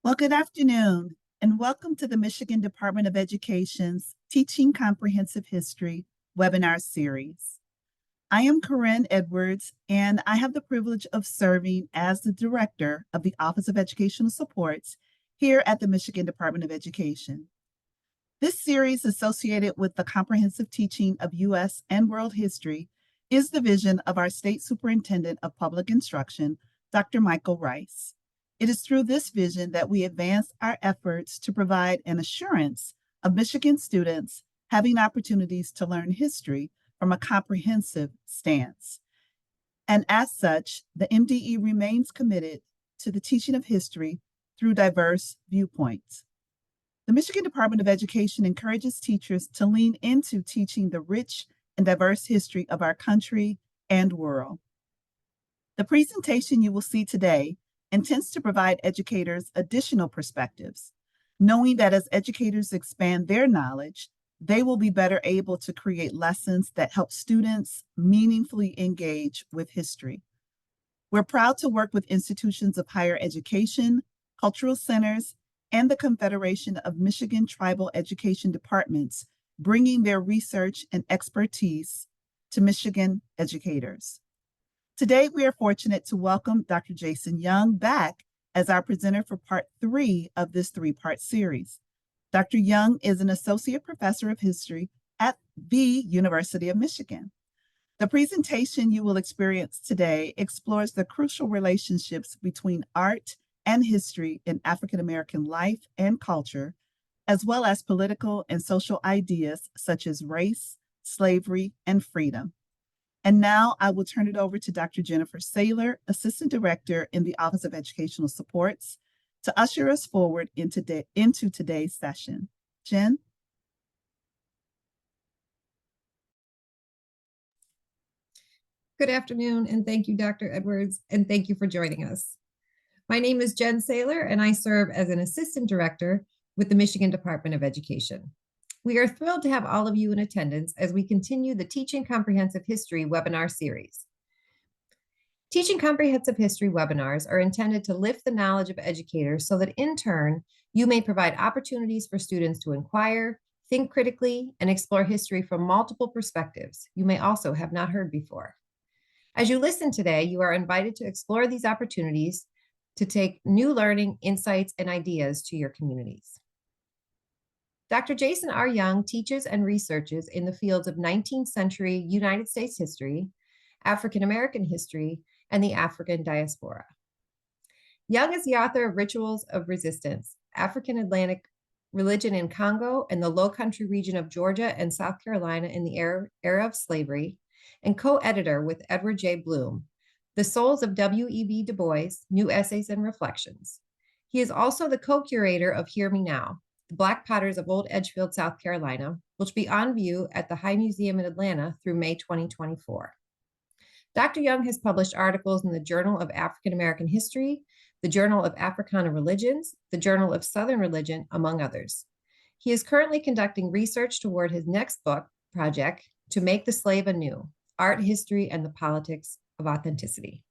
Well, good afternoon, and welcome to the Michigan Department of Education's Teaching Comprehensive History webinar series. I am Corinne Edwards, and I have the privilege of serving as the Director of the Office of Educational Supports here at the Michigan Department of Education. This series, associated with the comprehensive teaching of U.S. and world history, is the vision of our State Superintendent of Public Instruction, Dr. Michael Rice. It is through this vision that we advance our efforts to provide an assurance of Michigan students having opportunities to learn history from a comprehensive stance. And as such, the MDE remains committed to the teaching of history through diverse viewpoints. The Michigan Department of Education encourages teachers to lean into teaching the rich and diverse history of our country and world. The presentation you will see today intends to provide educators additional perspectives, knowing that as educators expand their knowledge, they will be better able to create lessons that help students meaningfully engage with history. We're proud to work with institutions of higher education, cultural centers, and the Confederation of Michigan Tribal Education Departments, bringing their research and expertise to Michigan educators. Today, we are fortunate to welcome Dr. Jason Young back as our presenter for part 3 of this 3-part series. Dr. Young is an associate professor of history at the University of Michigan. The presentation you will experience today explores the crucial relationships between art and history in African American life and culture, as well as political and social ideas such as race, slavery, and freedom. And now I will turn it over to Dr. Jennifer Saylor, Assistant Director in the Office of Educational Supports, to usher us forward into today's session. Jen? Good afternoon, and thank you, Dr. Edwards, and thank you for joining us. My name is Jen Saylor, and I serve as an Assistant Director with the Michigan Department of Education. We are thrilled to have all of you in attendance as we continue the Teaching Comprehensive History webinar series. Teaching Comprehensive History webinars are intended to lift the knowledge of educators so that in turn, you may provide opportunities for students to inquire, think critically, and explore history from multiple perspectives you may also have not heard before. As you listen today, you are invited to explore these opportunities to take new learning, insights, and ideas to your communities. Dr. Jason R. Young teaches and researches in the fields of 19th century United States history, African American history, and the African Diaspora. Young is the author of Rituals of Resistance, African Atlantic Religion in Kongo and the Lowcountry region of Georgia and South Carolina in the era of slavery, and co-editor with Edward J. Blum, The Souls of W.E.B. Du Bois, New Essays and Reflections. He is also the co-curator of Hear Me Now, The Black Potters of Old Edgefield, South Carolina, which will be on view at the High Museum in Atlanta through May 2024. Dr. Young has published articles in the Journal of African American History, the Journal of Africana Religions, the Journal of Southern Religion, among others. He is currently conducting research toward his next book project, To Make the Slave Anew, Art, History, and the Politics of Authenticity.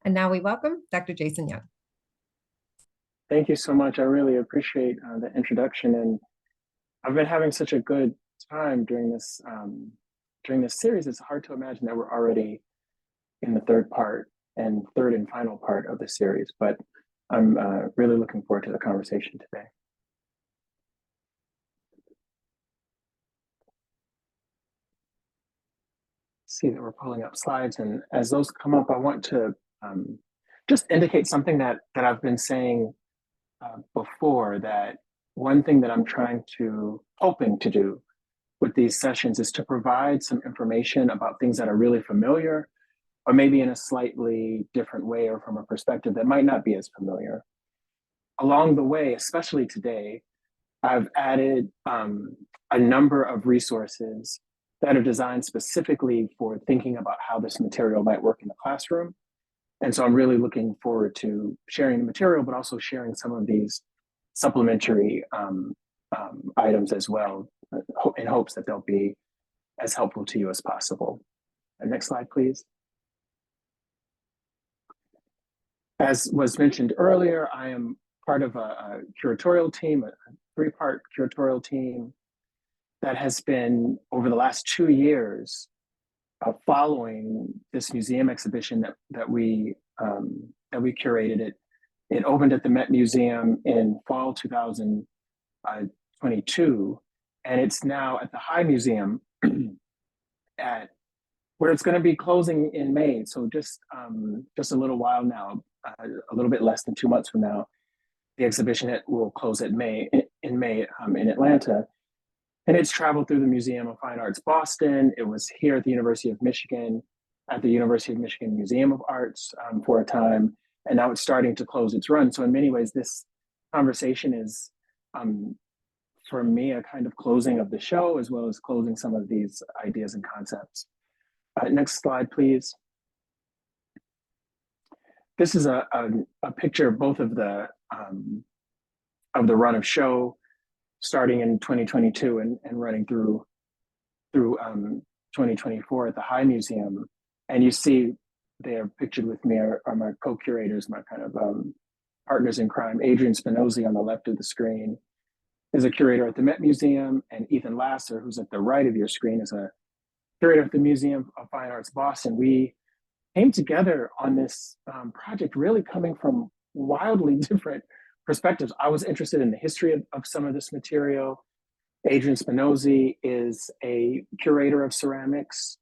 And now we welcome Dr. Jason Young. Thank you so much. I really appreciate the introduction, and I've been having such a good time during this series. It's hard to imagine that we're already in the third and final part of the series, but I'm really looking forward to the conversation today. See that we're pulling up slides, and as those come up, I want to just indicate something that I've been saying before, that one thing that I'm hoping to do with these sessions is to provide some information about things that are really familiar, or maybe in a slightly different way or from a perspective that might not be as familiar. Along the way, especially today, I've added a number of resources that are designed specifically for thinking about how this material might work in the classroom. And so I'm really looking forward to sharing the material, but also sharing some of these supplementary items as well, in hopes that they'll be as helpful to you as possible. Next slide, please. As was mentioned earlier, I am part of a curatorial team, a three-part curatorial team that has been, over the last 2 years, following this museum exhibition that we curated. It opened at the Met Museum in fall 2022, and it's now at the High Museum at where it's going to be closing in May. So just a little while now, a little bit less than 2 months from now, the exhibition will close in May in Atlanta. And it's traveled through the Museum of Fine Arts Boston. It was here at the University of Michigan, at the University of Michigan Museum of Arts for a time. And now it's starting to close its run. So in many ways, this conversation is, for me, a kind of closing of the show, as well as closing some of these ideas and concepts. Next slide, please. This is a picture of both of the run of show, starting in 2022 and running through 2024 at the High Museum. And you see there pictured with me are my co-curators, my kind of partners in crime. Adrian Spinozzi on the left of the screen is a curator at the Met Museum, and Ethan Lasser, who's at the right of your screen, is a curator at the Museum of Fine Arts Boston. We came together on this project really coming from wildly different perspectives. I was interested in the history of some of this material. Adrian Spinozzi is a curator of ceramics,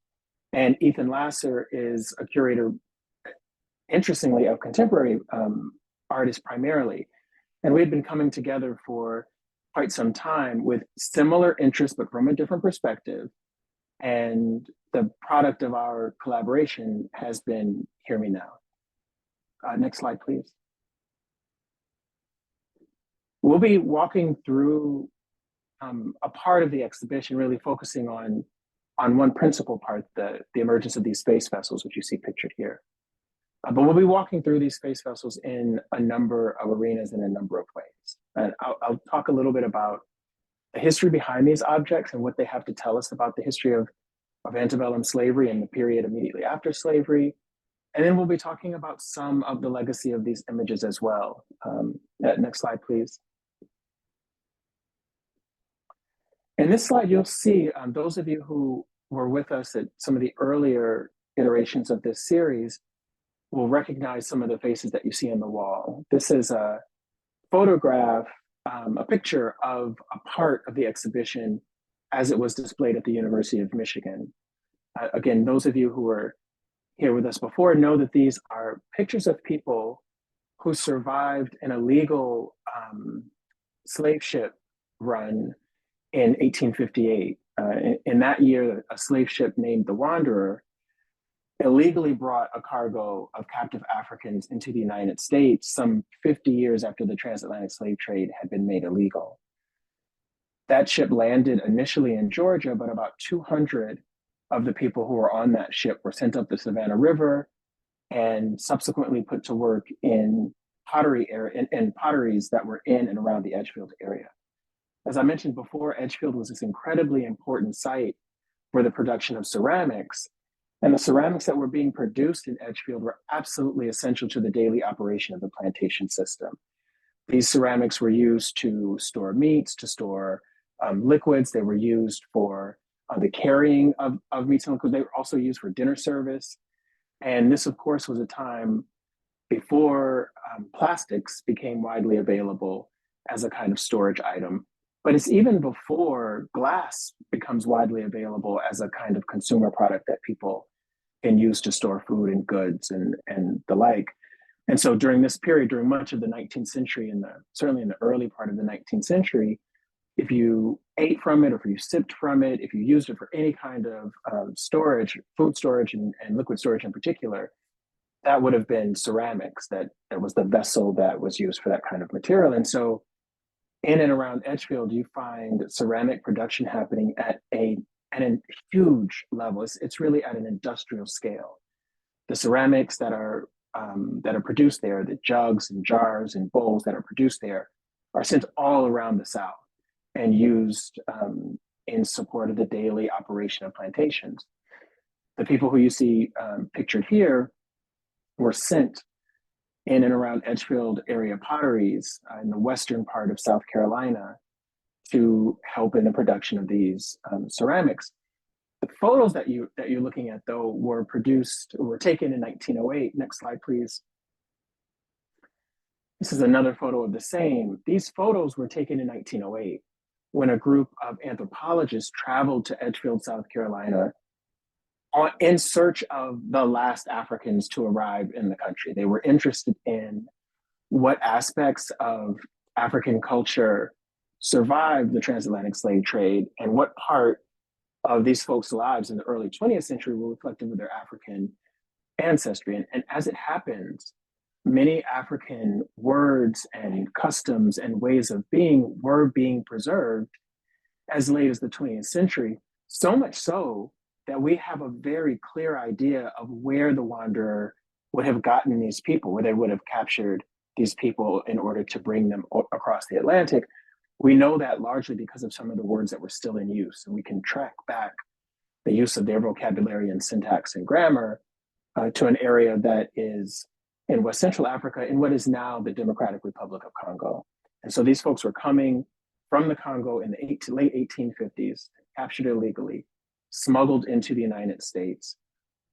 and Ethan Lasser is a curator, interestingly, of contemporary artists primarily. And we had been coming together for quite some time with similar interests, but from a different perspective. And the product of our collaboration has been Hear Me Now. Next slide, please. We'll be walking through a part of the exhibition, really focusing on one principal part, the emergence of these space vessels, which you see pictured here. But we'll be walking through these space vessels in a number of arenas in a number of ways. And I'll talk a little bit about the history behind these objects and what they have to tell us about the history of antebellum slavery and the period immediately after slavery. And then we'll be talking about some of the legacy of these images as well. Next slide, please. In this slide, you'll see those of you who were with us at some of the earlier iterations of this series will recognize some of the faces that you see on the wall. This is a photograph, a picture of a part of the exhibition as it was displayed at the University of Michigan. Again, those of you who were here with us before know that these are pictures of people who survived an illegal slave ship run in 1858. In that year, a slave ship named the Wanderer illegally brought a cargo of captive Africans into the United States some 50 years after the transatlantic slave trade had been made illegal. That ship landed initially in Georgia, but about 200 of the people who were on that ship were sent up the Savannah River and subsequently put to work in potteries that were in and around the Edgefield area. As I mentioned before, Edgefield was this incredibly important site for the production of ceramics, and the ceramics that were being produced in Edgefield were absolutely essential to the daily operation of the plantation system. These ceramics were used to store meats, to store liquids. They were used for the carrying of meats and liquids. They were also used for dinner service. And this, of course, was a time before plastics became widely available as a kind of storage item. But it's even before glass becomes widely available as a kind of consumer product that people can use to store food and goods and the like. And so during this period, during much of the 19th century, and certainly in the early part of the 19th century, if you ate from it, or if you sipped from it, if you used it for any kind of storage, food storage and liquid storage in particular, that would have been ceramics. That was the vessel that was used for that kind of material. And so in and around Edgefield, you find ceramic production happening at a huge level. It's really at an industrial scale. The ceramics that are produced there, the jugs and jars and bowls that are produced there, are sent all around the South and used in support of the daily operation of plantations. The people who you see pictured here were sent in and around Edgefield area potteries in the western part of South Carolina to help in the production of these ceramics. The photos that you're looking at, though, were taken in 1908. Next slide, please. This is another photo of the same. These photos were taken in 1908 when a group of anthropologists traveled to Edgefield, South Carolina, in search of the last Africans to arrive in the country. They were interested in what aspects of African culture survived the transatlantic slave trade and what part of these folks' lives in the early 20th century were reflective of their African ancestry. And as it happens, many African words and customs and ways of being were being preserved as late as the 20th century, so much so that we have a very clear idea of where the wanderer would have gotten these people, where they would have captured these people in order to bring them across the Atlantic. We know that largely because of some of the words that were still in use, and we can track back the use of their vocabulary and syntax and grammar to an area that is in West Central Africa, in what is now the Democratic Republic of Congo. And so these folks were coming from the Congo in the late 1850s, captured illegally, smuggled into the United States.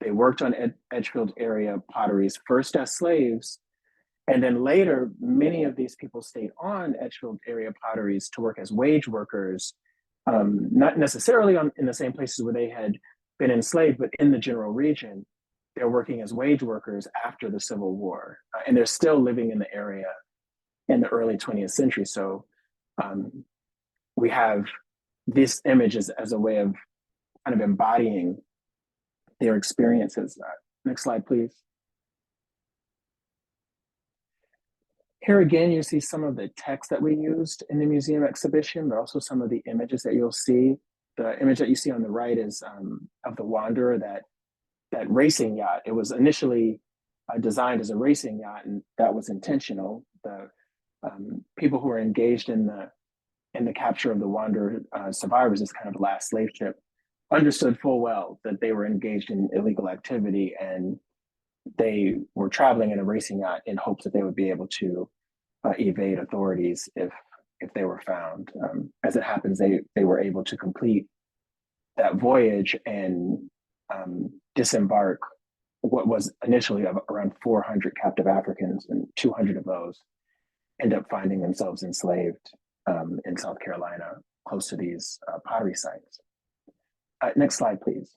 They worked on Edgefield area potteries, first as slaves, and then later, many of these people stayed on Edgefield area potteries to work as wage workers, not necessarily in the same places where they had been enslaved, but in the general region. They're working as wage workers after the Civil War, and they're still living in the area in the early 20th century. So we have this image as a way of kind of embodying their experiences. Next slide, please. Here again, you see some of the text that we used in the museum exhibition, but also some of the images that you'll see. The image that you see on the right is of the Wanderer, that racing yacht. It was initially designed as a racing yacht, and that was intentional. The people who were engaged in the capture of the Wanderer survivors as kind of last slave ship understood full well that they were engaged in illegal activity, and they were traveling in a racing yacht in hopes that they would be able to evade authorities if they were found. As it happens, they were able to complete that voyage and disembark what was initially around 400 captive Africans, and 200 of those end up finding themselves enslaved in South Carolina, close to these pottery sites. Next slide, please.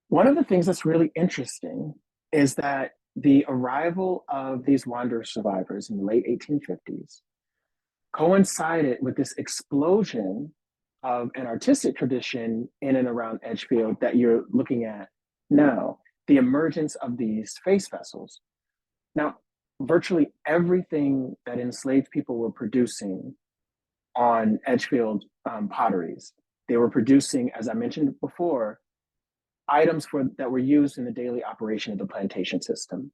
One of the things that's really interesting is that the arrival of these wanderer survivors in the late 1850s coincided with this explosion of an artistic tradition in and around Edgefield that you're looking at now, the emergence of these face vessels. Now, virtually everything that enslaved people were producing on Edgefield potteries, they were producing, as I mentioned before, items that were used in the daily operation of the plantation system.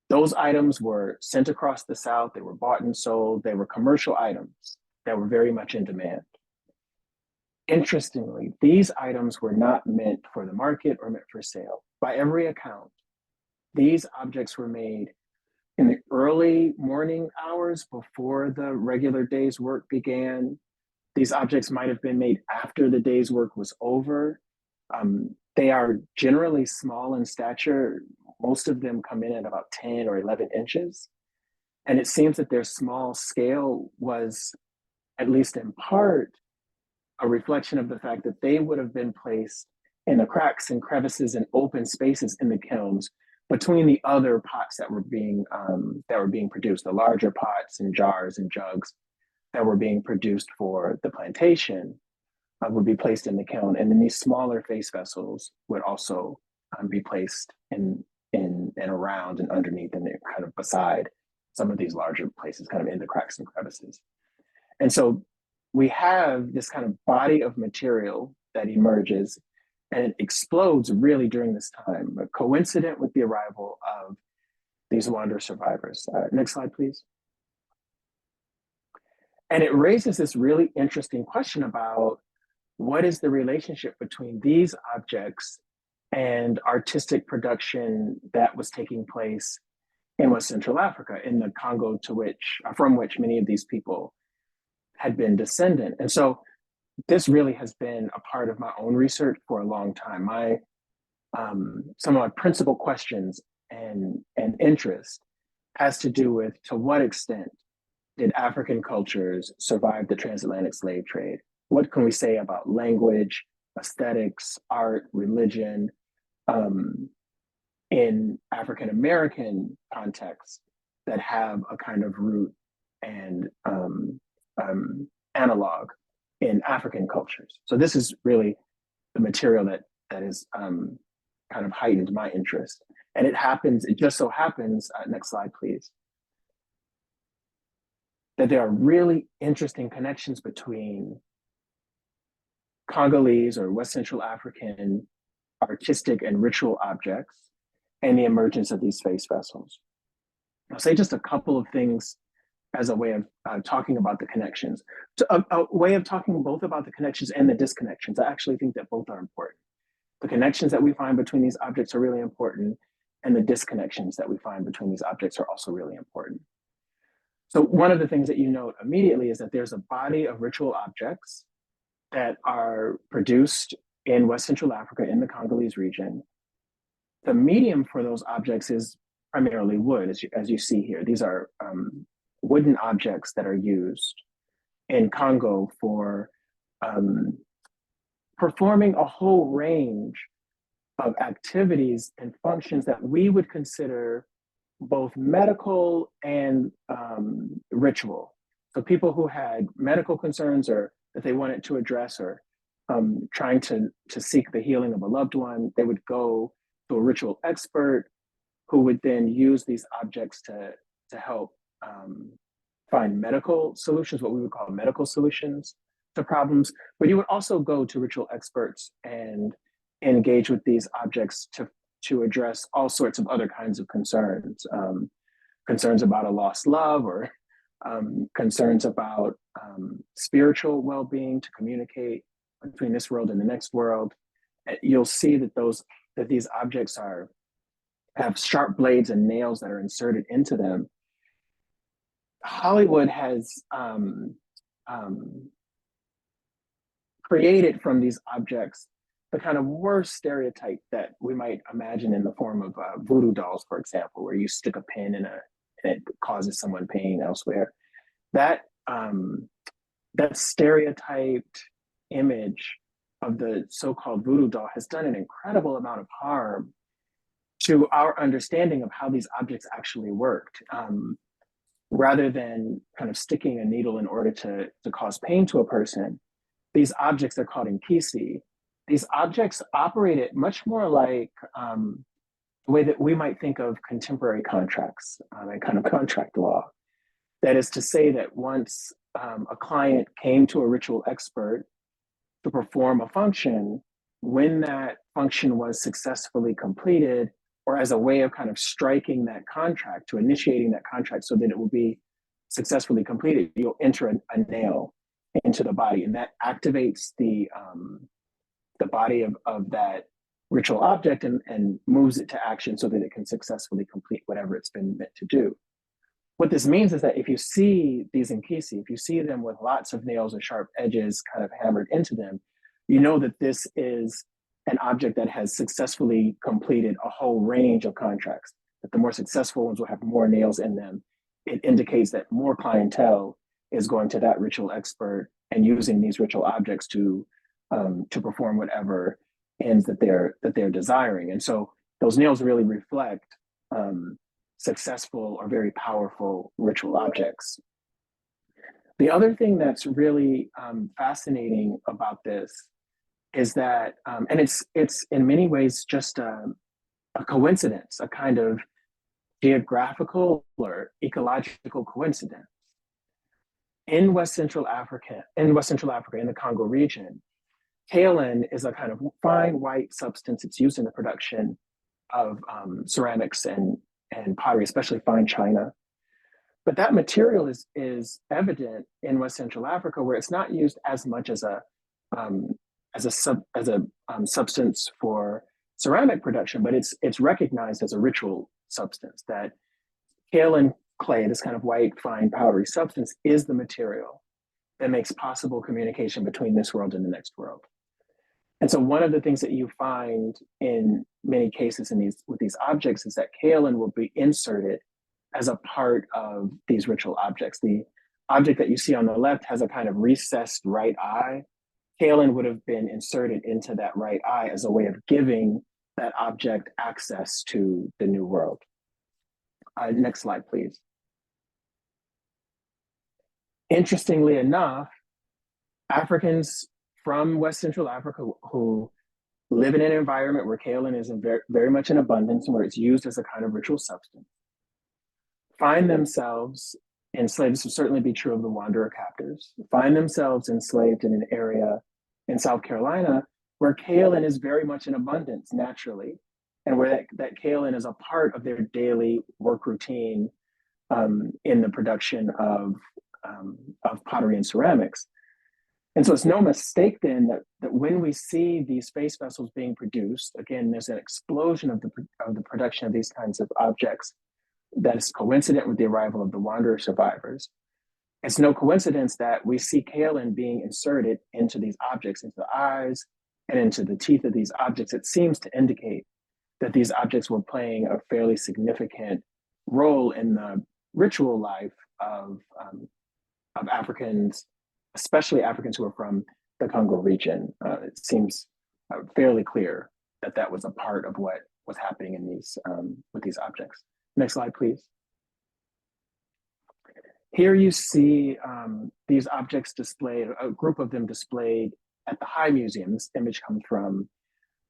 Those items were sent across the South, they were bought and sold, they were commercial items that were very much in demand. Interestingly, these items were not meant for the market or meant for sale. By every account, these objects were made in the early morning hours before the regular day's work began. These objects might have been made after the day's work was over. They are generally small in stature. Most of them come in at about 10 or 11 inches. And it seems that their small scale was, at least in part, a reflection of the fact that they would have been placed in the cracks and crevices and open spaces in the kilns between the other pots that were being produced, the larger pots and jars and jugs that were being produced for the plantation would be placed in the kiln, and then these smaller face vessels would also be placed in and around and underneath and kind of beside some of these larger places, kind of in the cracks and crevices. And so we have this kind of body of material that emerges, and it explodes really during this time, coincident with the arrival of these wanderer survivors. Next slide, please. And it raises this really interesting question about what is the relationship between these objects and artistic production that was taking place in West Central Africa, in the Congo from which many of these people had been descendant. And so this really has been a part of my own research for a long time. Some of my principal questions and interest has to do with, to what extent did African cultures survive the transatlantic slave trade? What can we say about language, aesthetics, art, religion, in African American contexts that have a kind of root and analog in African cultures? So this is really the material that is kind of heightened my interest. And it just so happens, next slide, please, that there are really interesting connections between Congolese or West Central African artistic and ritual objects and the emergence of these face vessels. I'll say just a couple of things as a way of talking about the connections. A way of talking both about the connections and the disconnections. I actually think that both are important. The connections that we find between these objects are really important, and the disconnections that we find between these objects are also really important. So one of the things that you note immediately is that there's a body of ritual objects that are produced in West Central Africa, in the Congolese region. The medium for those objects is primarily wood, as you see here. These are wooden objects that are used in Congo for performing a whole range of activities and functions that we would consider both medical and ritual. So people who had medical concerns or that they wanted to address, or trying to seek the healing of a loved one, they would go to a ritual expert who would then use these objects to help find medical solutions, what we would call medical solutions to problems. But you would also go to ritual experts and engage with these objects to address all sorts of other kinds of concerns, concerns about a lost love, or concerns about spiritual well-being, to communicate between this world and the next world. You'll see that these objects have sharp blades and nails that are inserted into them. Hollywood has created from these objects the kind of worst stereotype that we might imagine in the form of voodoo dolls, for example, where you stick a pin and it causes someone pain elsewhere. That stereotyped image of the so-called voodoo doll has done an incredible amount of harm to our understanding of how these objects actually worked. Rather than kind of sticking a needle in order to cause pain to a person, these objects are called inkisi. These objects operated much more like the way that we might think of contemporary contracts and kind of contract law. That is to say that once a client came to a ritual expert to perform a function, when that function was successfully completed, or as a way of kind of striking that contract, to initiating that contract so that it will be successfully completed, you'll enter a nail into the body, and that activates the body of that ritual object and moves it to action so that it can successfully complete whatever it's been meant to do. What this means is that if you see these inkisi, if you see them with lots of nails or sharp edges kind of hammered into them, you know that this is an object that has successfully completed a whole range of contracts, that the more successful ones will have more nails in them. It indicates that more clientele is going to that ritual expert and using these ritual objects to perform whatever ends that they're desiring. And so those nails really reflect successful or very powerful ritual objects. The other thing that's really fascinating about this is that, and it's in many ways just a coincidence, a kind of geographical or ecological coincidence. In West Central Africa, in the Congo region, kaolin is a kind of fine white substance. It's used in the production of ceramics and pottery, especially fine china. But that material is evident in West Central Africa, where it's not used as much as a substance for ceramic production, but it's recognized as a ritual substance, that kaolin clay, this kind of white, fine, powdery substance, is the material that makes possible communication between this world and the next world. And so one of the things that you find in many cases with these objects is that kaolin will be inserted as a part of these ritual objects. The object that you see on the left has a kind of recessed right eye. Kaolin would have been inserted into that right eye as a way of giving that object access to the new world. Next slide, please. Interestingly enough, Africans from West Central Africa who live in an environment where kaolin is very, very much in abundance and where it's used as a kind of ritual substance, find themselves enslaved. This will certainly be true of the wanderer captors, find themselves enslaved in an area in South Carolina where kaolin is very much in abundance naturally, and where that kaolin is a part of their daily work routine in the production of pottery and ceramics. And so it's no mistake then that when we see these face vessels being produced, again, there's an explosion of the production of these kinds of objects that is coincident with the arrival of the wanderer survivors. It's no coincidence that we see kaolin being inserted into these objects, into the eyes and into the teeth of these objects. It seems to indicate that these objects were playing a fairly significant role in the ritual life of Africans, especially Africans who are from the Kongo region. It seems fairly clear that that was a part of what was happening in these with these objects. Next slide, please. Here you see these objects displayed, a group of them displayed at the High Museum. This image comes from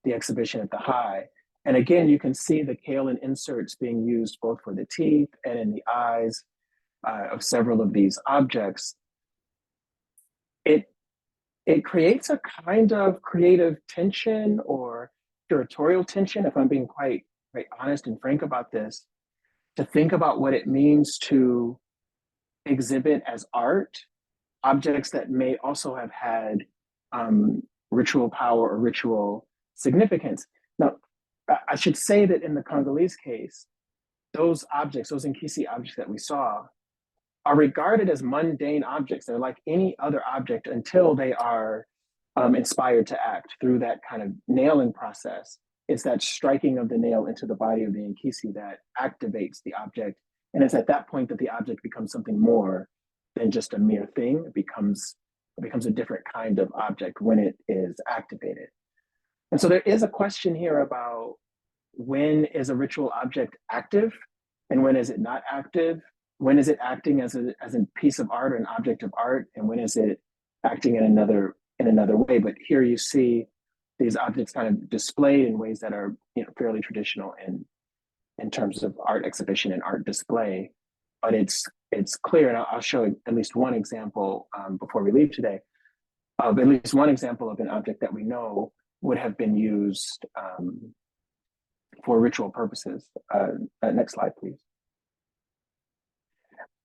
the exhibition at the High. And again, you can see the kaolin inserts being used both for the teeth and in the eyes of several of these objects. It creates a kind of creative tension or curatorial tension, if I'm being quite honest and frank about this, to think about what it means to exhibit as art objects that may also have had ritual power or ritual significance. Now, I should say that in the Congolese case, those objects, those Nkisi objects that we saw, are regarded as mundane objects. They're like any other object until they are inspired to act through that kind of nailing process. It's that striking of the nail into the body of the Nkisi that activates the object. And it's at that point that the object becomes something more than just a mere thing. It becomes a different kind of object when it is activated. And so there is a question here about when is a ritual object active and when is it not active? When is it acting as a piece of art or an object of art? And when is it acting in another way? But here you see these objects kind of displayed in ways that are fairly traditional in terms of art exhibition and art display. But it's clear, and I'll show at least one example before we leave today, of at least one example of an object that we know would have been used for ritual purposes. Next slide, please.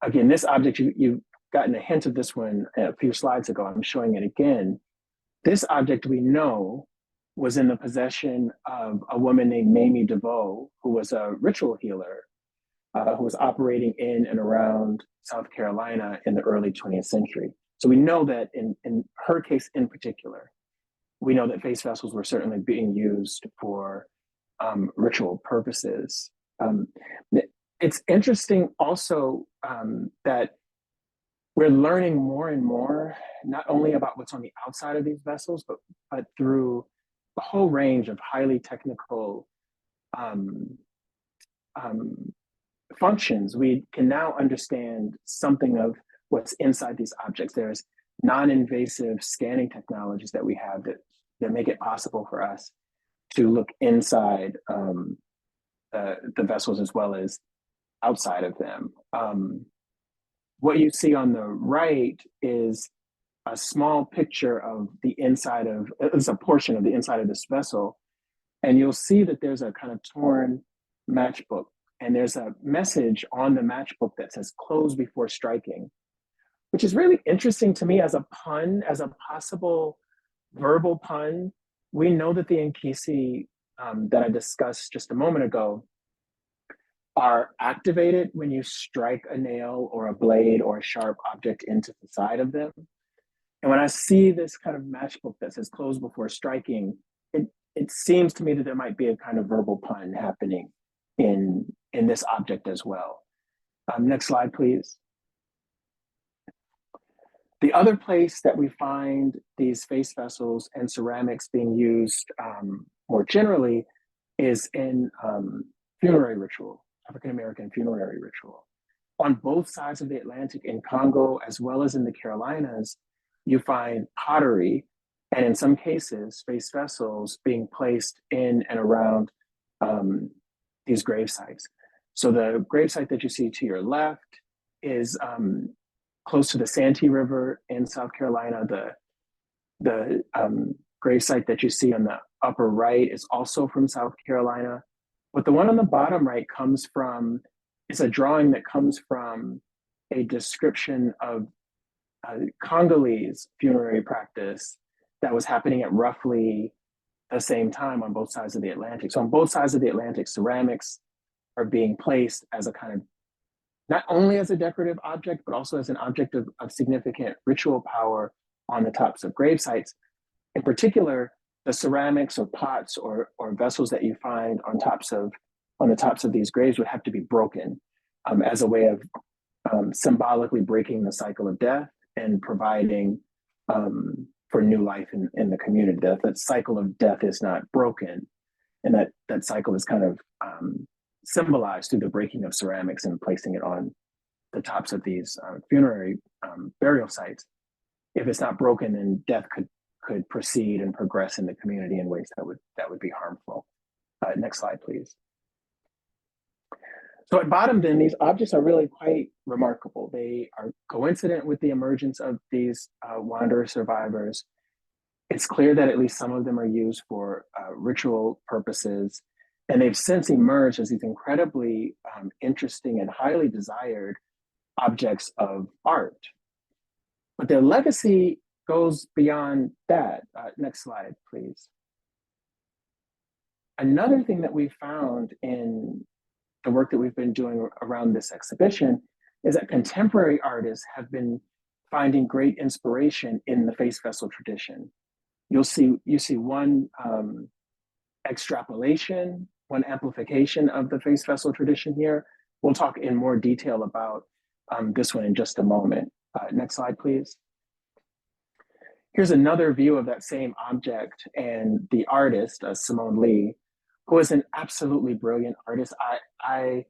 Again, this object, you've gotten a hint of this one a few slides ago. I'm showing it again. This object we know was in the possession of a woman named Mamie DeVoe, who was a ritual healer who was operating in and around South Carolina in the early 20th century. So we know that in her case in particular, we know that face vessels were certainly being used for ritual purposes. It's interesting also that we're learning more and more, not only about what's on the outside of these vessels, but through a whole range of highly technical functions. We can now understand something of what's inside these objects. There's non-invasive scanning technologies that we have that make it possible for us to look inside the vessels as well as outside of them. What you see on the right is a small picture of the inside of, it's a portion of the inside of this vessel. And you'll see that there's a kind of torn matchbook, and there's a message on the matchbook that says close before striking, which is really interesting to me as a pun, as a possible verbal pun. We know that the Nkisi that I discussed just a moment ago are activated when you strike a nail or a blade or a sharp object into the side of them. And when I see this kind of matchbook that says close before striking, it seems to me that there might be a kind of verbal pun happening in this object as well. Next slide, please. The other place that we find these face vessels and ceramics being used more generally is in funerary ritual, African American funerary ritual. On both sides of the Atlantic, in Congo as well as in the Carolinas, you find pottery, and in some cases, face vessels being placed in and around these grave sites. So the grave site that you see to your left is close to the Santee River in South Carolina. The grave site that you see on the upper right is also from South Carolina. But the one on the bottom right comes from, it's a drawing that comes from a description of Congolese funerary practice that was happening at roughly the same time on both sides of the Atlantic. So on both sides of the Atlantic, ceramics are being placed as a kind of, not only as a decorative object, but also as an object of significant ritual power on the tops of grave sites. In particular, the ceramics or pots or vessels that you find on the tops of these graves would have to be broken as a way of symbolically breaking the cycle of death and providing for new life in the community. That cycle of death is not broken, and that cycle is kind of symbolized through the breaking of ceramics and placing it on the tops of these funerary burial sites. If it's not broken, then death could proceed and progress in the community in ways that would be harmful. Next slide, please. So at bottom, then, these objects are really quite remarkable. They are coincident with the emergence of these wanderer survivors. It's clear that at least some of them are used for ritual purposes, and they've since emerged as these incredibly interesting and highly desired objects of art. But their legacy goes beyond that. Next slide, please. Another thing that we found in the work that we've been doing around this exhibition is that contemporary artists have been finding great inspiration in the face vessel tradition. You see one extrapolation, one amplification of the face vessel tradition here. We'll talk in more detail about this one in just a moment. Next slide, please. Here's another view of that same object and the artist, Simone Lee, who is an absolutely brilliant artist. I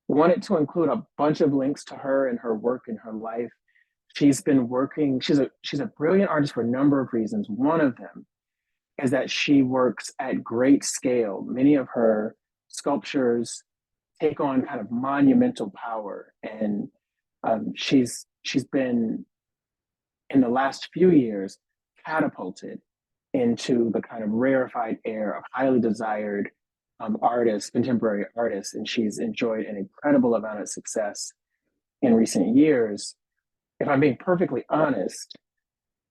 wanted to include a bunch of links to her and her work and her life. She's been working, she's a brilliant artist for a number of reasons. One of them is that she works at great scale. Many of her sculptures take on kind of monumental power. And she's been, in the last few years, catapulted into the kind of rarefied air of highly desired artists, contemporary artists, and she's enjoyed an incredible amount of success in recent years. If I'm being perfectly honest,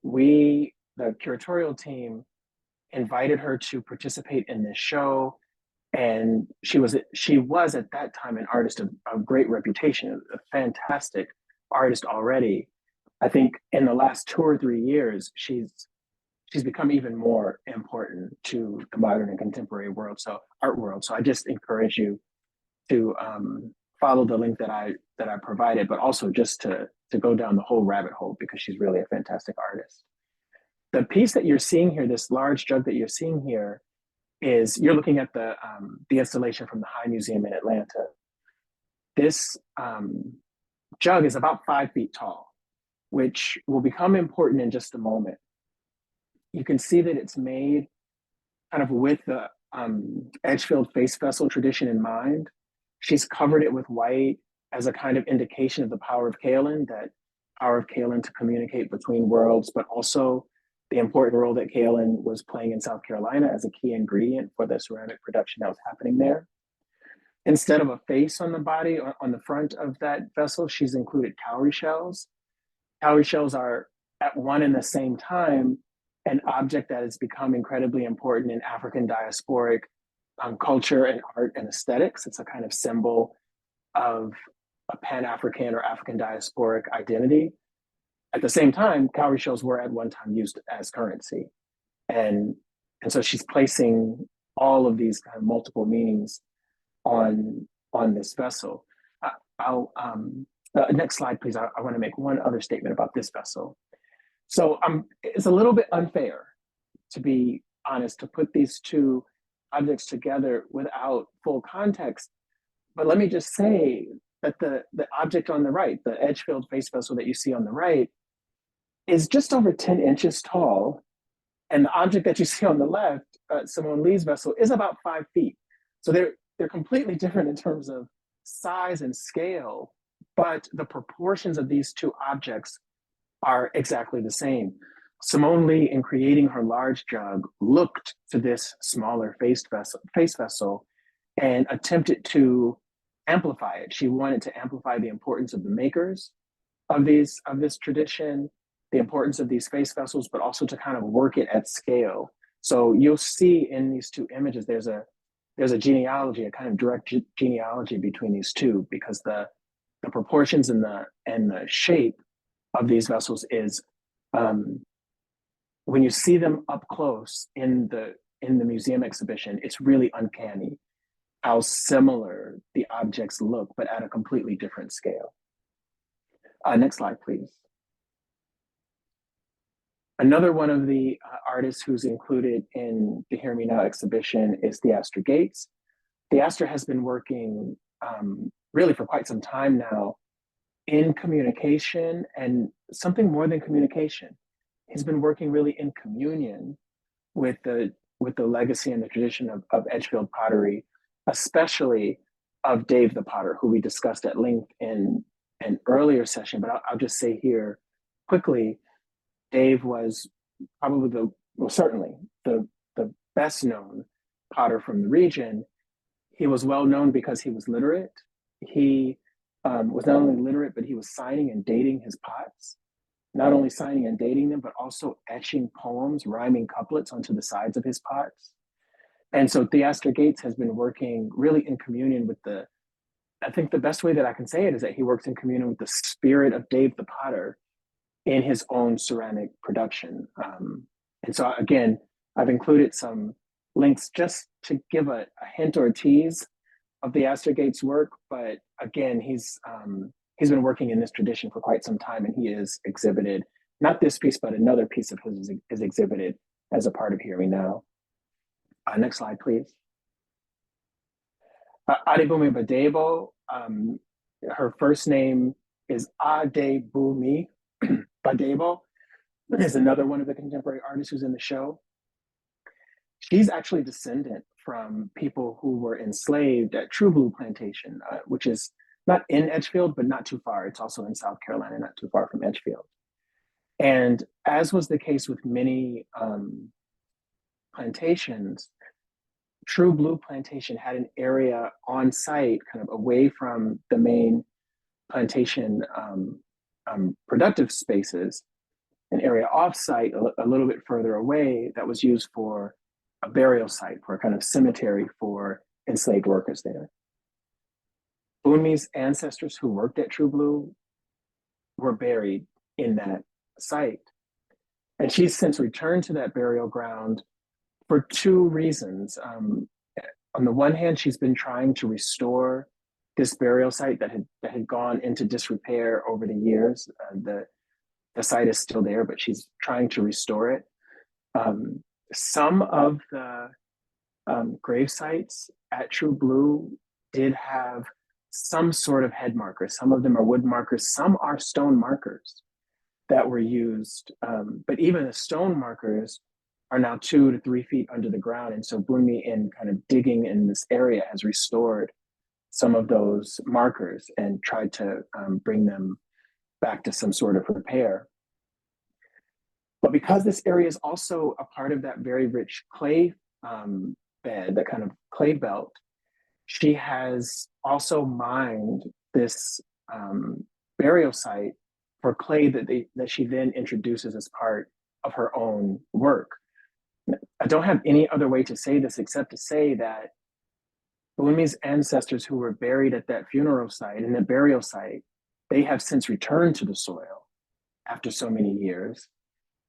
the curatorial team, invited her to participate in this show, and she was at that time an artist of great reputation, a fantastic artist already. I think in the last 2 or 3 years, she's become even more important to the modern and contemporary art world. So I just encourage you to follow the link that I provided, but also just to go down the whole rabbit hole, because she's really a fantastic artist. The piece that you're seeing here, this large jug that you're seeing here, you're looking at the installation from the High Museum in Atlanta. This jug is about 5 feet tall, which will become important in just a moment. You can see that it's made kind of with the Edgefield face vessel tradition in mind. She's covered it with white as a kind of indication of the power of kaolin, that power of kaolin to communicate between worlds, but also the important role that kaolin was playing in South Carolina as a key ingredient for the ceramic production that was happening there. Instead of a face on the body, on the front of that vessel, she's included cowrie shells. Cowrie shells are at one and the same time an object that has become incredibly important in African diasporic culture and art and aesthetics. It's a kind of symbol of a Pan-African or African diasporic identity. At the same time, cowrie shells were at one time used as currency. And so she's placing all of these kind of multiple meanings on this vessel. Next slide, please. I want to make one other statement about this vessel. So it's a little bit unfair, to be honest, to put these two objects together without full context. But let me just say that the object on the right, the Edgefield face vessel that you see on the right, is just over 10 inches tall. And the object that you see on the left, Simone Lee's vessel, is about 5 feet. So they're completely different in terms of size and scale, but the proportions of these two objects are exactly the same. Simone Lee, in creating her large jug, looked to this smaller face vessel and attempted to amplify it. She wanted to amplify the importance of the makers of this tradition, the importance of these face vessels, but also to kind of work it at scale. So you'll see in these two images, there's a genealogy, a kind of direct genealogy between these two, because the proportions and the shape of these vessels is, when you see them up close in the museum exhibition, it's really uncanny how similar the objects look, but at a completely different scale. Next slide, please. Another one of the artists who's included in the Hear Me Now exhibition is Theaster Gates. Theaster has been working really for quite some time now in communication, and something more than communication. He's been working really in communion with the legacy and the tradition of Edgefield pottery, especially of Dave the Potter, who we discussed at length in an earlier session. But I'll just say here quickly, Dave was probably certainly the best known potter from the region. He was well known because he was literate. He was not only literate, but he was signing and dating his pots. Not only signing and dating them, but also etching poems, rhyming couplets onto the sides of his pots. And so Theaster Gates has been working really in communion with I think the best way that I can say it is that he works in communion with the spirit of Dave the Potter in his own ceramic production. And so again, I've included some links just to give a hint or a tease of Theaster Gates' work. But again, he's been working in this tradition for quite some time, and he is exhibited, not this piece, but another piece of his is exhibited as a part of Hear Me Now. Next slide, please. Adebumi Badebo, her first name is Adebumi Badebo, is another one of the contemporary artists who's in the show. She's actually descendant from people who were enslaved at True Blue Plantation, which is not in Edgefield, but not too far. It's also in South Carolina, not too far from Edgefield. And as was the case with many plantations, True Blue Plantation had an area on site, kind of away from the main plantation productive spaces, an area off site, a little bit further away, that was used for a burial site, for a kind of cemetery for enslaved workers there. Bunmi's ancestors who worked at True Blue were buried in that site. And she's since returned to that burial ground for two reasons. On the one hand, she's been trying to restore this burial site that had gone into disrepair over the years. The site is still there, but she's trying to restore it. Some of the grave sites at True Blue did have some sort of head markers. Some of them are wood markers, some are stone markers that were used. But even the stone markers are now 2 to 3 feet under the ground. And so Bunmi, in kind of digging in this area, has restored some of those markers and tried to bring them back to some sort of repair. But because this area is also a part of that very rich clay bed, that kind of clay belt, she has also mined this burial site for clay that she then introduces as part of her own work. I don't have any other way to say this except to say that Blumi's ancestors who were buried at that funeral site and that burial site, they have since returned to the soil after so many years.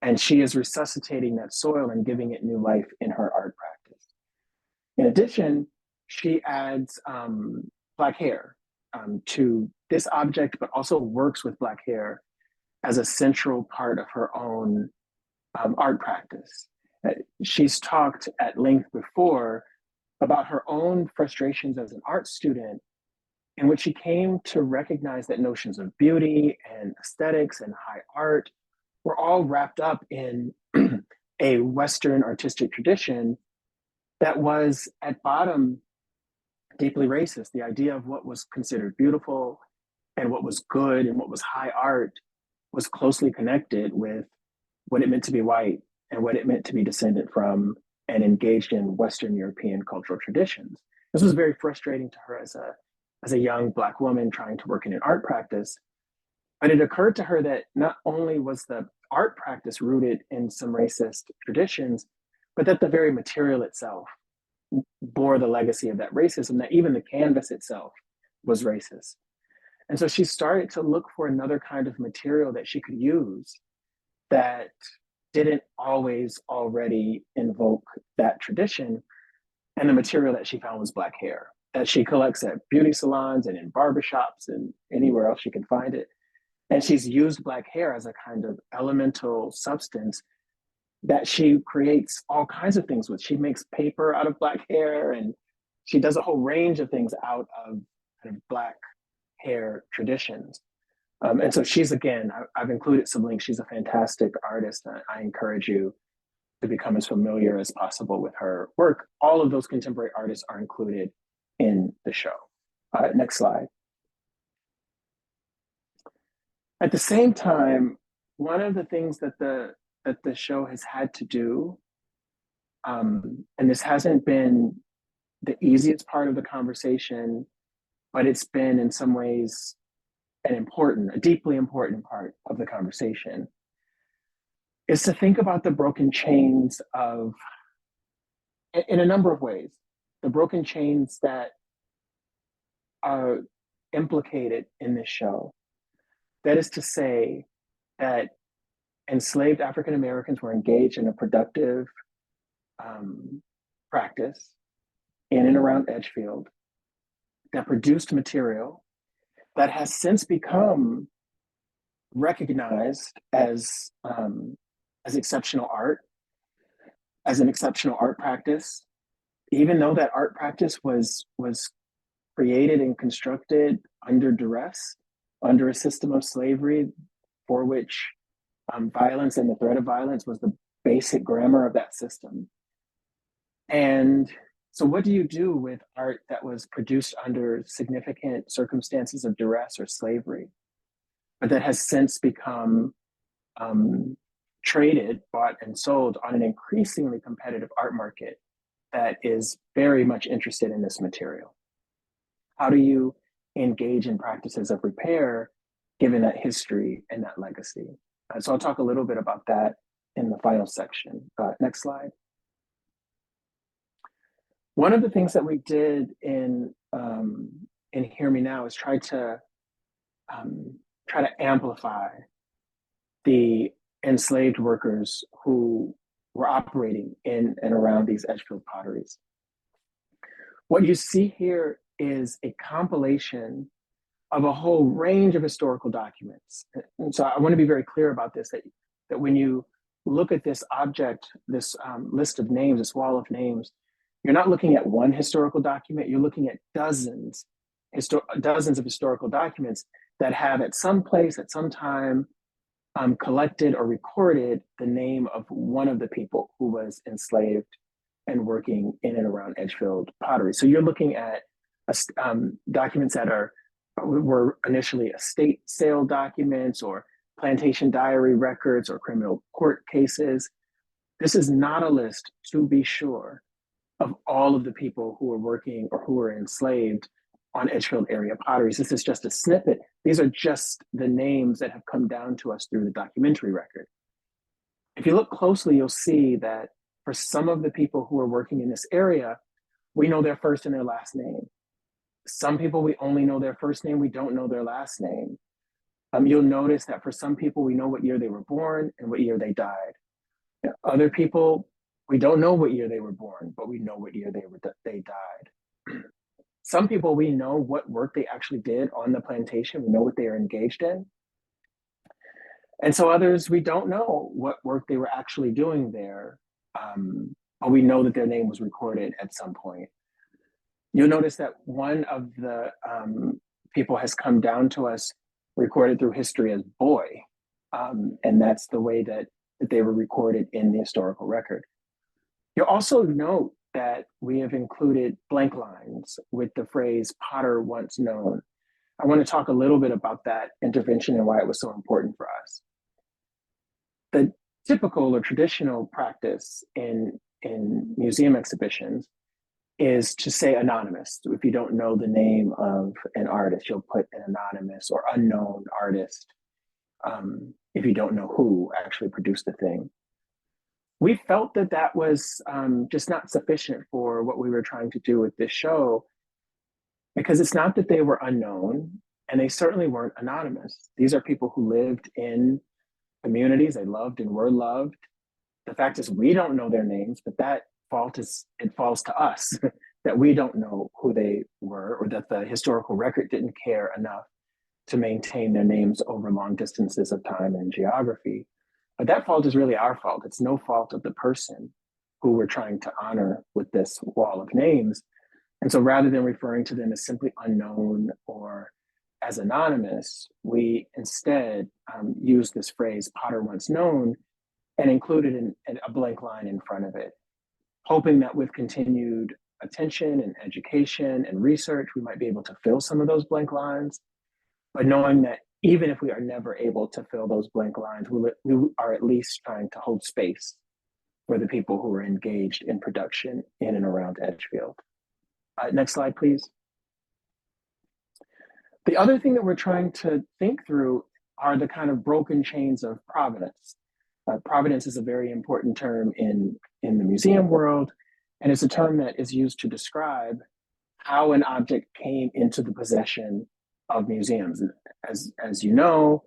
And she is resuscitating that soil and giving it new life in her art practice. In addition, she adds Black hair to this object, but also works with Black hair as a central part of her own art practice. She's talked at length before about her own frustrations as an art student, in which she came to recognize that notions of beauty and aesthetics and high art were all wrapped up in a Western artistic tradition that was at bottom deeply racist. The idea of what was considered beautiful and what was good and what was high art was closely connected with what it meant to be white and what it meant to be descended from and engaged in Western European cultural traditions. This was very frustrating to her as a young Black woman trying to work in an art practice. But it occurred to her that not only was the art practice rooted in some racist traditions, but that the very material itself bore the legacy of that racism, that even the canvas itself was racist. And so she started to look for another kind of material that she could use that didn't always already invoke that tradition. And the material that she found was Black hair, that she collects at beauty salons and in barbershops and anywhere else she can find it. And she's used Black hair as a kind of elemental substance that she creates all kinds of things with. She makes paper out of Black hair, and she does a whole range of things out of kind of Black hair traditions. And so she's, again, I've included some links. She's a fantastic artist. I encourage you to become as familiar as possible with her work. All of those contemporary artists are included in the show. Next slide. At the same time, one of the things that the show has had to do, and this hasn't been the easiest part of the conversation, but it's been in some ways a deeply important part of the conversation, is to think about the broken chains of, in a number of ways, the broken chains that are implicated in this show. That is to say that enslaved African Americans were engaged in a productive practice in and around Edgefield that produced material that has since become recognized as exceptional art, as an exceptional art practice, even though that art practice was created and constructed under duress, under a system of slavery for which violence and the threat of violence was the basic grammar of that system. And so what do you do with art that was produced under significant circumstances of duress or slavery, but that has since become traded, bought, and sold on an increasingly competitive art market that is very much interested in this material? How do you engage in practices of repair given that history and that legacy? So I'll talk a little bit about that in the final section. Next slide. One of the things that we did in Hear Me Now is try to amplify the enslaved workers who were operating in and around these Edgefield potteries. What you see here is a compilation of a whole range of historical documents. And so I want to be very clear about this, that when you look at this object, this list of names, this wall of names, you're not looking at one historical document, you're looking at dozens of historical documents that have at some place, at some time, collected or recorded the name of one of the people who was enslaved and working in and around Edgefield pottery. So you're looking at documents that were initially estate sale documents or plantation diary records or criminal court cases. This is not a list, to be sure, of all of the people who were working or who were enslaved on Edgefield area potteries. This is just a snippet. These are just the names that have come down to us through the documentary record. If you look closely, you'll see that for some of the people who are working in this area, we know their first and their last name. Some people, we only know their first name, we don't know their last name. You'll notice that for some people, we know what year they were born and what year they died. Other people, we don't know what year they were born, but we know what year they died. Some people, we know what work they actually did on the plantation. We know what they are engaged in. And so others, we don't know what work they were actually doing there, but we know that their name was recorded at some point. You'll notice that one of the people has come down to us recorded through history as Bois, and that's the way that they were recorded in the historical record. You'll also note that we have included blank lines with the phrase "Potter once known." I want to talk a little bit about that intervention and why it was so important for us. The typical or traditional practice in museum exhibitions is to say anonymous. If you don't know the name of an artist, you'll put an anonymous or unknown artist if you don't know who actually produced the thing. We felt that that was just not sufficient for what we were trying to do with this show, because it's not that they were unknown, and they certainly weren't anonymous. These are people who lived in communities, they loved and were loved. The fact is, we don't know their names, but that it falls to us that we don't know who they were, or that the historical record didn't care enough to maintain their names over long distances of time and geography. But that fault is really our fault. It's no fault of the person who we're trying to honor with this wall of names. And so rather than referring to them as simply unknown or as anonymous, we instead use this phrase "Potter once known" and included a blank line in front of it, hoping that with continued attention and education and research, we might be able to fill some of those blank lines, but knowing that even if we are never able to fill those blank lines, we are at least trying to hold space for the people who are engaged in production in and around Edgefield. Next slide, please. The other thing that we're trying to think through are the kind of broken chains of provenance. Provenance is a very important term in the museum world, and it's a term that is used to describe how an object came into the possession of museums. As you know,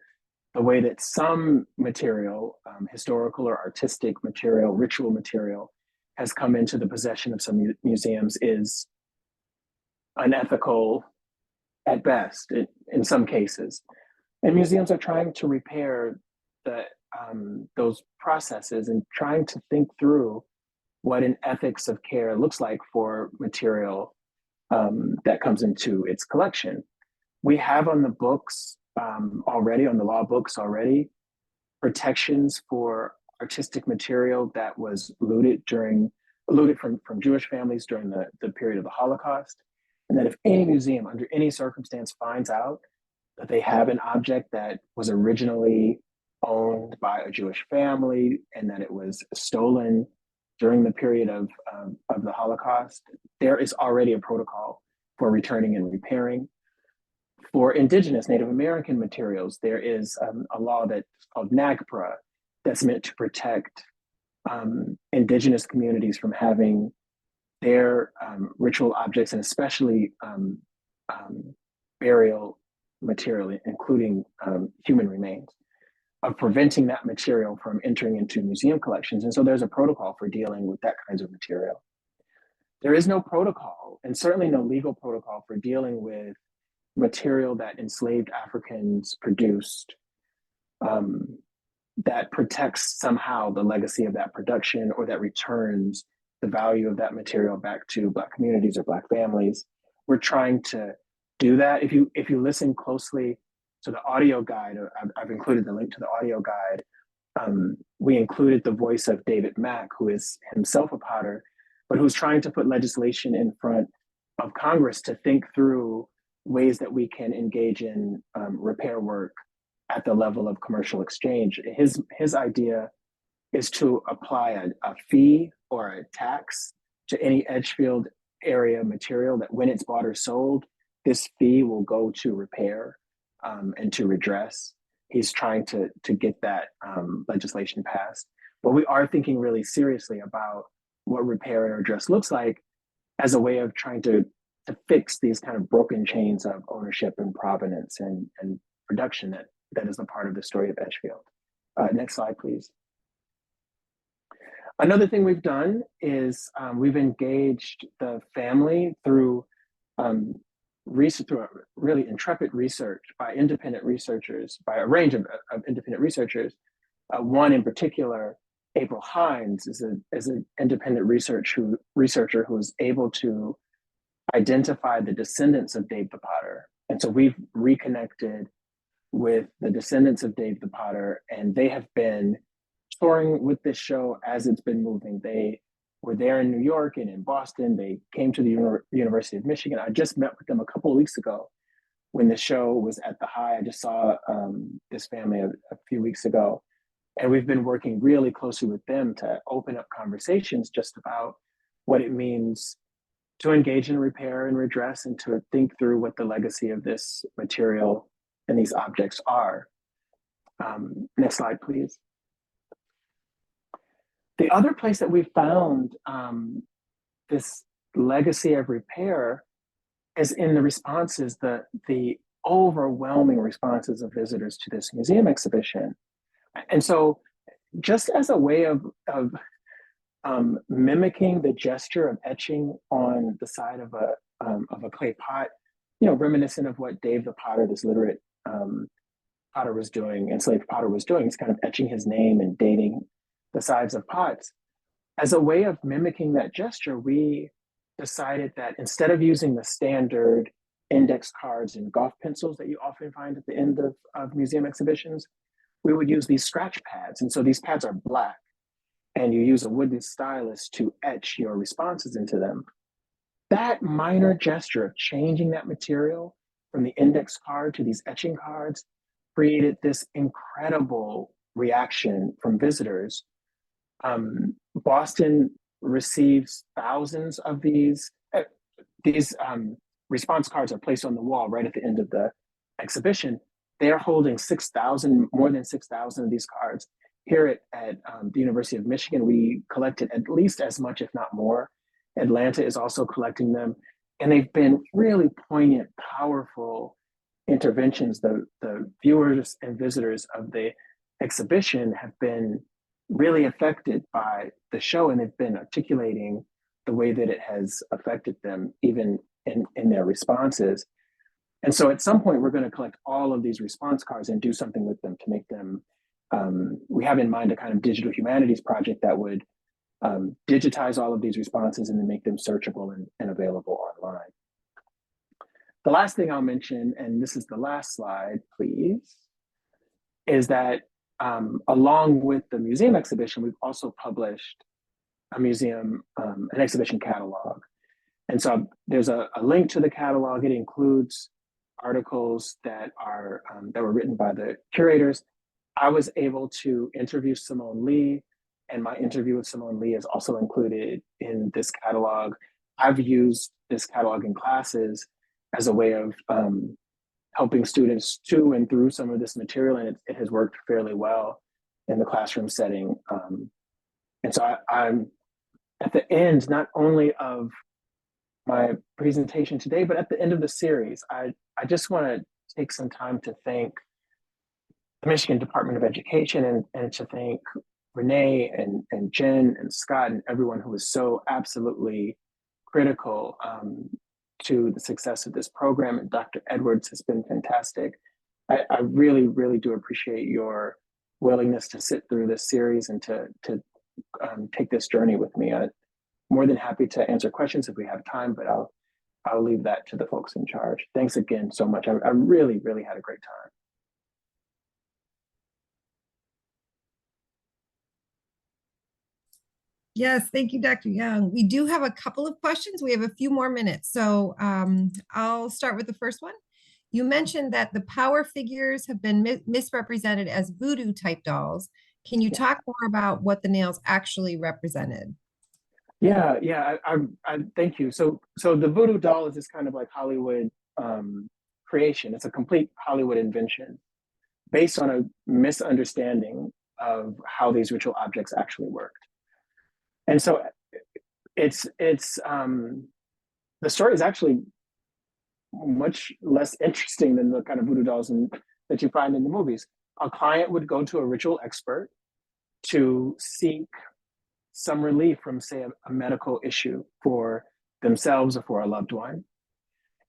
the way that some material, historical or artistic material, ritual material, has come into the possession of some museums is unethical at best in some cases. And museums are trying to repair those processes and trying to think through what an ethics of care looks like for material that comes into its collection. We have on the books already, on the law books already, protections for artistic material that was looted from Jewish families during the period of the Holocaust. And that if any museum under any circumstance finds out that they have an object that was originally owned by a Jewish family and that it was stolen during the period of the Holocaust, there is already a protocol for returning and repairing. For indigenous Native American materials, there is a law that's called NAGPRA that's meant to protect indigenous communities from having their ritual objects, and especially burial material, including human remains, of preventing that material from entering into museum collections. And so there's a protocol for dealing with that kinds of material. There is no protocol, and certainly no legal protocol, for dealing with material that enslaved Africans produced that protects somehow the legacy of that production, or that returns the value of that material back to Black communities or Black families. We're trying to do that. If you listen closely to the audio guide, I've included the link to the audio guide. We included the voice of David Mack, who is himself a potter, but who's trying to put legislation in front of Congress to think through ways that we can engage in repair work at the level of commercial exchange. His idea is to apply a fee or a tax to any Edgefield area material that, when it's bought or sold, this fee will go to repair and to redress. He's trying to get that legislation passed. But we are thinking really seriously about what repair and redress looks like as a way of trying to fix these kind of broken chains of ownership and provenance and production that is a part of the story of Edgefield. Next slide, please. Another thing we've done is we've engaged the family through through a really intrepid research by independent researchers, by a range of independent researchers. One in particular, April Hines, is an independent researcher who was able to identify the descendants of Dave the Potter. And so we've reconnected with the descendants of Dave the Potter, and they have been touring with this show as it's been moving. They were there in New York and in Boston. They came to the University of Michigan. I just met with them a couple of weeks ago when the show was at the High. I just saw this family a few weeks ago. And we've been working really closely with them to open up conversations just about what it means to engage in repair and redress and to think through what the legacy of this material and these objects are. Next slide, please. The other place that we found this legacy of repair is in the responses, the overwhelming responses of visitors to this museum exhibition. And so just as a way of mimicking the gesture of etching on the side of a clay pot, reminiscent of what Dave the Potter, this literate potter was doing, enslaved potter was doing, it's kind of etching his name and dating the sides of pots. As a way of mimicking that gesture, we decided that instead of using the standard index cards and golf pencils that you often find at the end of museum exhibitions, we would use these scratch pads. And so these pads are black, and you use a wooden stylus to etch your responses into them. That minor gesture of changing that material from the index card to these etching cards created this incredible reaction from visitors. Boston receives thousands of these. Response cards are placed on the wall right at the end of the exhibition. They're holding more than 6,000 of these cards. Here at the University of Michigan, we collected at least as much, if not more. Atlanta is also collecting them. And they've been really poignant, powerful interventions. The viewers and visitors of the exhibition have been really affected by the show, and they've been articulating the way that it has affected them, even in their responses. And so at some point, we're going to collect all of these response cards and do something with them to make them, we have in mind a kind of digital humanities project that would digitize all of these responses and then make them searchable and available online. The last thing I'll mention, and this is the last slide, please, is that along with the museum exhibition, we've also published an exhibition catalog. And so there's a link to the catalog. It includes articles that were written by the curators. I was able to interview Simone Lee, and my interview with Simone Lee is also included in this catalog. I've used this catalog in classes as a way of helping students to and through some of this material, and it has worked fairly well in the classroom setting. And so I'm at the end, not only of my presentation today, but at the end of the series, I just want to take some time to thank the Michigan Department of Education and to thank Renee and Jen and Scott and everyone who was so absolutely critical to the success of this program. And Dr. Edwards has been fantastic. I really, really do appreciate your willingness to sit through this series and to take this journey with me. I'm more than happy to answer questions if we have time, but I'll leave that to the folks in charge. Thanks again so much. I really, really had a great time. Yes, thank you, Dr. Young. We do have a couple of questions. We have a few more minutes. So I'll start with the first one. You mentioned that the power figures have been misrepresented as voodoo type dolls. Can you talk more about what the nails actually represented? Yeah, I thank you. So the voodoo doll is this kind of like Hollywood creation. It's a complete Hollywood invention based on a misunderstanding of how these ritual objects actually worked. And so it's the story is actually much less interesting than the kind of voodoo dolls that you find in the movies. A client would go to a ritual expert to seek some relief from, say, a medical issue for themselves or for a loved one.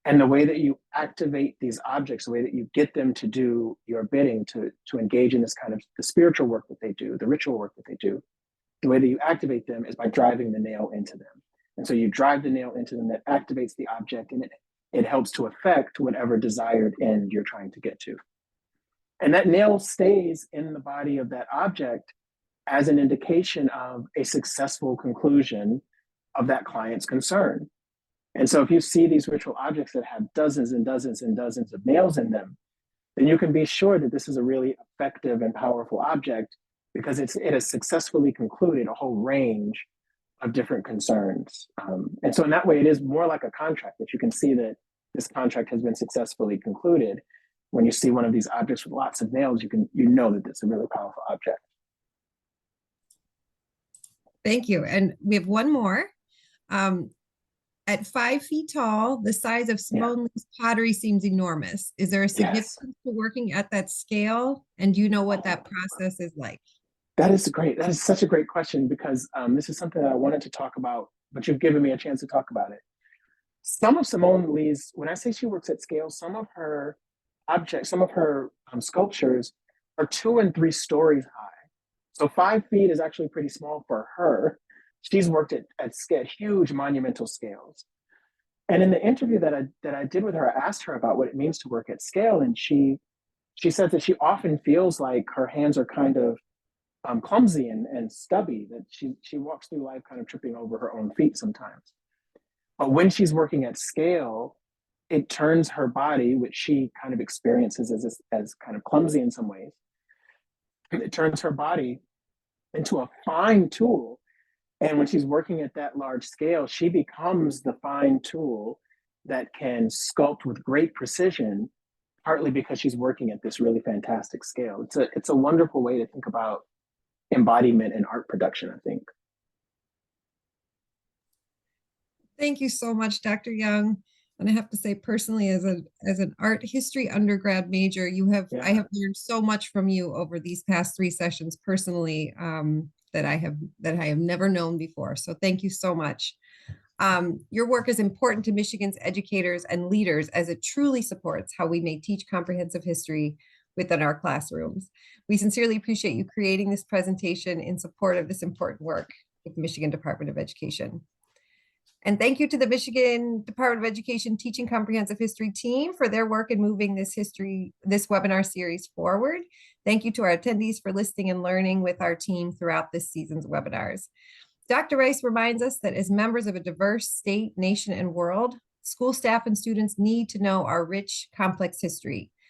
And the way that you activate these objects, the way that you get them to do your bidding, to engage in this kind of the spiritual work that they do, the ritual work that they do, the way that you activate them is by driving the nail into them. And so you drive the nail into them, that activates the object, and it helps to affect whatever desired end you're trying to get to. And that nail stays in the body of that object as an indication of a successful conclusion of that client's concern. And so if you see these ritual objects that have dozens and dozens and dozens of nails in them, then you can be sure that this is a really effective and powerful object, because it has successfully concluded a whole range of different concerns. And so in that way, it is more like a contract, that you can see that this contract has been successfully concluded. When you see one of these objects with lots of nails, you know that it's a really powerful object. Thank you. And we have one more. At 5 feet tall, the size of Simone Lee's pottery seems enormous. Is there a significance to working at that scale? And do you know what that process is like? That is great. That is such a great question, because this is something that I wanted to talk about, but you've given me a chance to talk about it. Some of Simone Lee's, when I say she works at scale, some of her objects, some of her sculptures are 2 and 3 stories high. So 5 feet is actually pretty small for her. She's worked at scale, huge monumental scales. And in the interview that I did with her, I asked her about what it means to work at scale. And she says that she often feels like her hands are kind of clumsy and stubby, that she walks through life kind of tripping over her own feet sometimes. But when she's working at scale, it turns her body, which she kind of experiences as kind of clumsy in some ways, it turns her body into a fine tool. And when she's working at that large scale, she becomes the fine tool that can sculpt with great precision, partly because she's working at this really fantastic scale. It's a wonderful way to think about embodiment in art production, I think. Thank you so much, Dr. Young. And I have to say, personally, as an art history undergrad major, I have learned so much from you over these past 3 sessions personally, that I have never known before. So thank you so much. Your work is important to Michigan's educators and leaders, as it truly supports how we may teach comprehensive history within our classrooms. We sincerely appreciate you creating this presentation in support of this important work with the Michigan Department of Education. And thank you to the Michigan Department of Education Teaching Comprehensive History team for their work in moving this webinar series forward. Thank you to our attendees for listening and learning with our team throughout this season's webinars. Dr. Rice reminds us that as members of a diverse state, nation, and world, school staff and students need to know our rich, complex history.